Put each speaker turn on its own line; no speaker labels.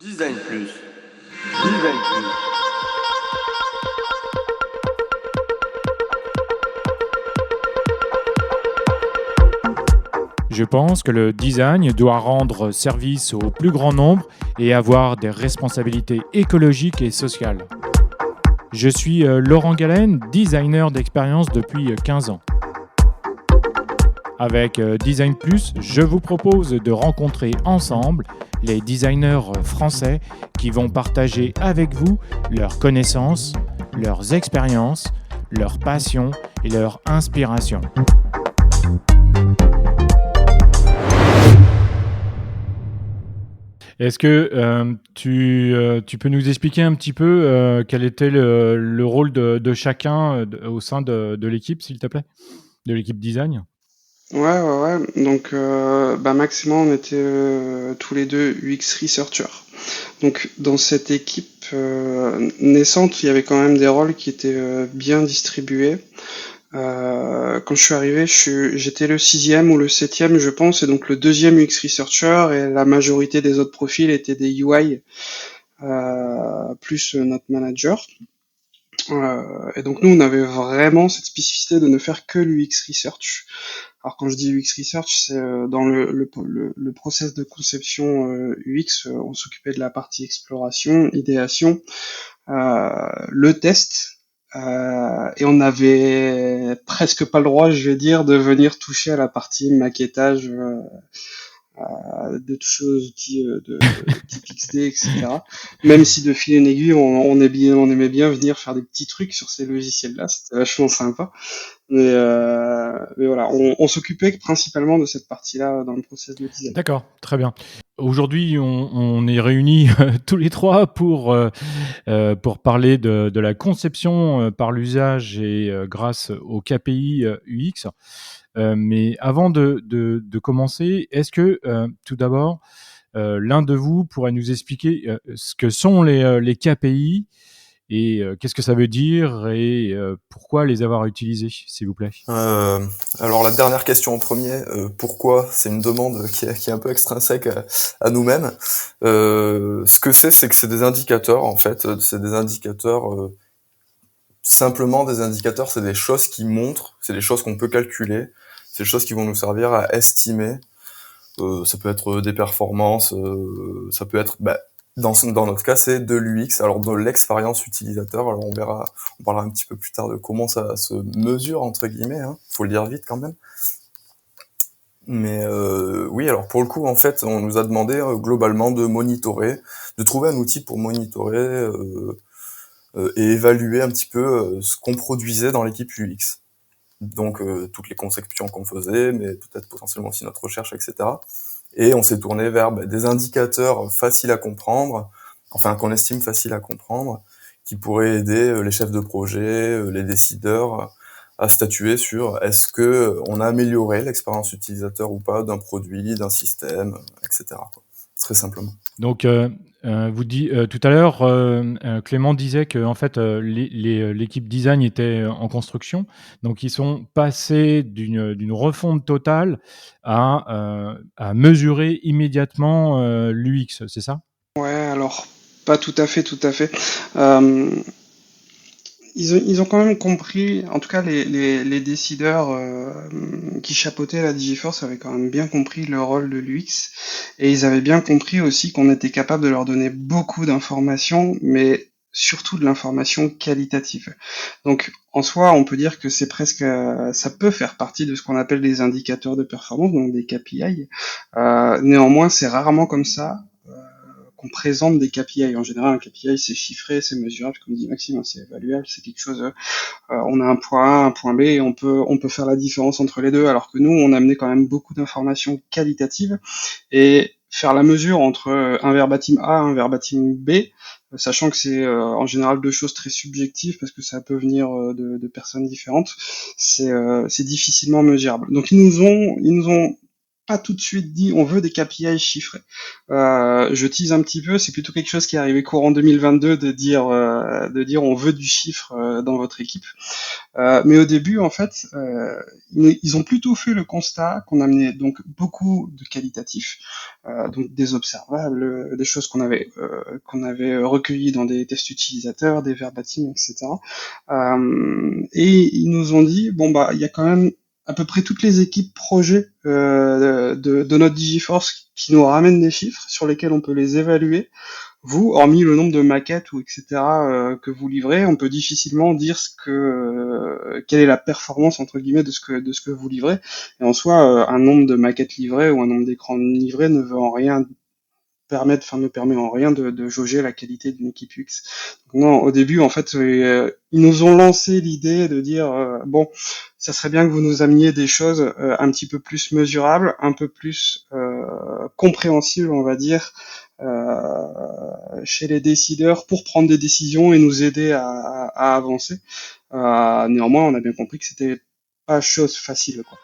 Design Plus. Design Plus.
Je pense que le design doit rendre service au plus grand nombre et avoir des responsabilités écologiques et sociales. Je suis Laurent Galen, designer d'expérience depuis 15 ans. Avec Design Plus, je vous propose de rencontrer ensemble les designers français qui vont partager avec vous leurs connaissances, leurs expériences, leurs passions et leurs inspirations. Est-ce que tu peux nous expliquer un petit peu quel était le rôle de chacun au sein de l'équipe, s'il te plaît, de l'équipe design?
Ouais. Donc, Max et moi, on était tous les deux UX researchers. Donc, dans cette équipe naissante, il y avait quand même des rôles qui étaient bien distribués. Quand je suis arrivé, j'étais le sixième ou le septième, je pense, et donc le deuxième UX researcher, et la majorité des autres profils étaient des UI, plus notre manager. Et donc nous, on avait vraiment cette spécificité de ne faire que l'UX research. Alors quand je dis UX research, c'est dans le process de conception UX, on s'occupait de la partie exploration, idéation, le test, et on n'avait presque pas le droit, je vais dire, de venir toucher à la partie maquettage de tous aux outils de type XD, etc. Même si de fil en aiguille, on aimait bien venir faire des petits trucs sur ces logiciels-là, c'était vachement sympa. Mais voilà, on s'occupait principalement de cette partie-là dans le process de design.
D'accord, très bien. Aujourd'hui, on est réunis tous les trois pour parler de la conception par l'usage et grâce aux KPI UX. Mais avant de commencer, est-ce que tout d'abord, l'un de vous pourrait nous expliquer ce que sont les KPI et qu'est-ce que ça veut dire et pourquoi les avoir utilisés, s'il vous plaît?
Alors la dernière question en premier, pourquoi? C'est une demande qui est un peu extrinsèque à nous-mêmes. Ce que c'est que c'est des indicateurs en fait, c'est des indicateurs simplement des indicateurs, c'est des choses qui montrent, c'est des choses qu'on peut calculer, c'est des choses qui vont nous servir à estimer. Ça peut être des performances, ça peut être dans notre cas, c'est de l'UX, alors de l'expérience utilisateur. Alors on parlera un petit peu plus tard de comment ça se mesure entre guillemets, hein. Faut le dire vite quand même. Mais oui, alors pour le coup, en fait, on nous a demandé globalement de monitorer, de trouver un outil pour monitorer et évaluer un petit peu ce qu'on produisait dans l'équipe UX. Donc toutes les conceptions qu'on faisait, mais peut-être potentiellement aussi notre recherche, etc. Et on s'est tourné vers des indicateurs faciles à comprendre, enfin qu'on estime faciles à comprendre, qui pourraient aider les chefs de projet, les décideurs à statuer sur est-ce que on a amélioré l'expérience utilisateur ou pas d'un produit, d'un système, etc. quoi. Très simplement.
Donc, tout à l'heure, Clément disait que en fait, l'équipe design était en construction. Donc, ils sont passés d'une refonte totale à mesurer immédiatement l'UX, c'est ça?
Ouais, alors pas tout à fait. Euh, ils ont quand même compris, en tout cas les décideurs qui chapeautaient la Digiforce avaient quand même bien compris le rôle de l'UX, et ils avaient bien compris aussi qu'on était capable de leur donner beaucoup d'informations, mais surtout de l'information qualitative. Donc en soi, on peut dire que c'est presque, ça peut faire partie de ce qu'on appelle des indicateurs de performance, donc des KPI. Néanmoins, c'est rarement comme ça qu'on présente des KPI. En général, un KPI, c'est chiffré, c'est mesurable, comme dit Maxime, hein, c'est évaluable, c'est quelque chose, on a un point A, un point B, et on peut faire la différence entre les deux, alors que nous, on a amené quand même beaucoup d'informations qualitatives, et faire la mesure entre un verbatim A et un verbatim B, sachant que c'est en général deux choses très subjectives, parce que ça peut venir de personnes différentes, c'est difficilement mesurable. Donc ils nous ont pas tout de suite dit on veut des KPI chiffrés. Je tease un petit peu, c'est plutôt quelque chose qui est arrivé courant 2022 de dire on veut du chiffre dans votre équipe. Mais au début, en fait, ils ont plutôt fait le constat qu'on amenait donc beaucoup de qualitatifs, donc des observables, des choses qu'on avait recueillies dans des tests utilisateurs, des verbatim, etc. Et ils nous ont dit bon bah il y a quand même à peu près toutes les équipes projets de notre Digiforce qui nous ramènent des chiffres sur lesquels on peut les évaluer. Vous, hormis le nombre de maquettes ou etc. Que vous livrez, on peut difficilement dire quelle est la performance entre guillemets de ce que vous livrez. Et en soi, un nombre de maquettes livrées ou un nombre d'écrans livrés ne veut en rien ne permet en rien de jauger la qualité d'une équipe UX. Donc non, au début, en fait, ils nous ont lancé l'idée de dire bon, ça serait bien que vous nous ameniez des choses un petit peu plus mesurables, un peu plus compréhensibles, on va dire, chez les décideurs pour prendre des décisions et nous aider à avancer. Néanmoins, on a bien compris que c'était pas chose facile, quoi.